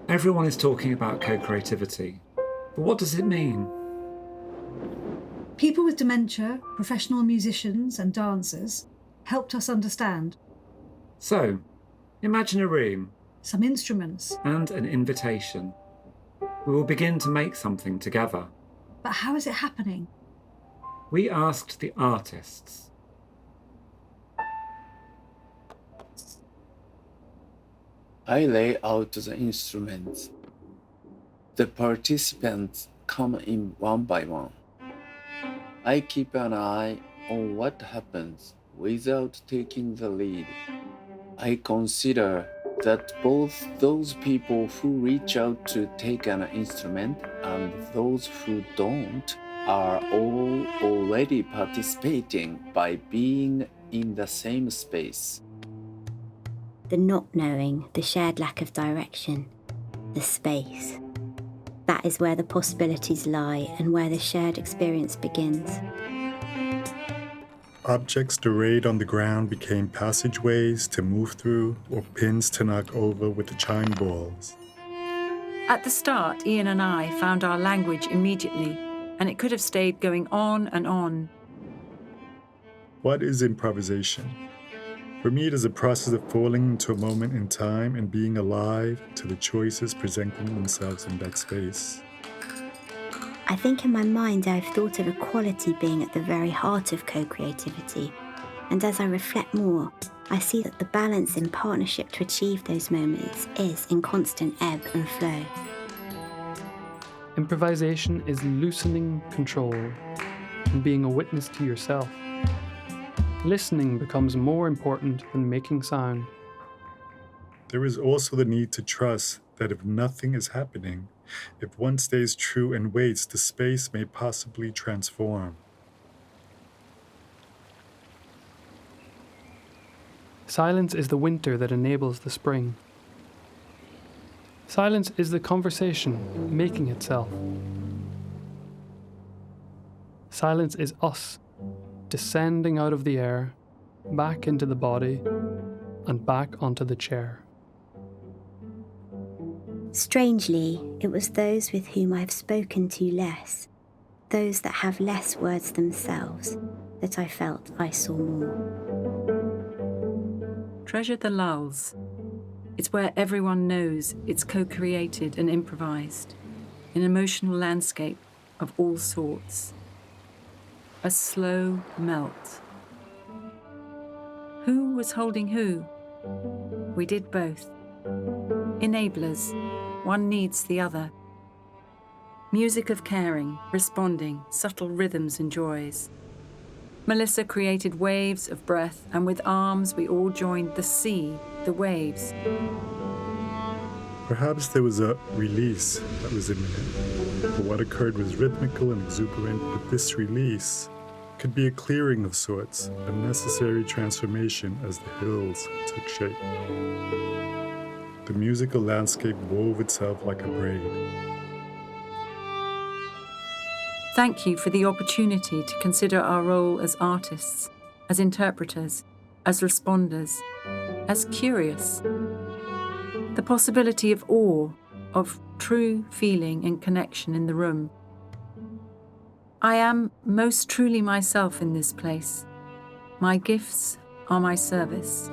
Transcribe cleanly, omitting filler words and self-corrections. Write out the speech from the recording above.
Everyone is talking about co-creativity, but what does it mean? People with dementia, professional musicians and dancers helped us understand. So, imagine a room Some instruments. and an invitation. We will begin to make something together. But how is it happening? We asked the artists. I lay out the instruments. The participants come in one by one. I keep an eye on what happens without taking the lead. I consider that both those people who reach out to take an instrument and those who don't are all already participating by being in the same space. The not knowing, the shared lack of direction, the space. That is where the possibilities lie and where the shared experience begins. Objects arrayed on the ground became passageways to move through or pins to knock over with the chime balls. At the start, Ian and I found our language immediately, and it could have stayed going on and on. What is improvisation? For me, it is a process of falling into a moment in time and being alive to the choices presenting themselves in that space. I think in my mind I've thought of equality being at the very heart of co-creativity, and as I reflect more, I see that the balance in partnership to achieve those moments is in constant ebb and flow. Improvisation is loosening control and being a witness to yourself. Listening becomes more important than making sound. There is also the need to trust that if nothing is happening, if one stays true and waits, the space may possibly transform. Silence is the winter that enables the spring. Silence is the conversation making itself. Silence is us descending out of the air, back into the body, and back onto the chair. Strangely, it was those with whom I have spoken to less, those that have less words themselves, that I felt I saw more. Treasure the lulls. It's where everyone knows it's co-created and improvised, an emotional landscape of all sorts. A slow melt. Who was holding who? We did both. Enablers. One needs the other. Music of caring, responding, subtle rhythms and joys. Melissa created waves of breath, and with arms we all joined the sea, the waves. Perhaps there was a release that was imminent, for what occurred was rhythmical and exuberant, but this release could be a clearing of sorts, a necessary transformation as the hills took shape. The musical landscape wove itself like a braid. Thank you for the opportunity to consider our role as artists, as interpreters, as responders, as curious. The possibility of awe, of true feeling and connection in the room. I am most truly myself in this place. My gifts are my service.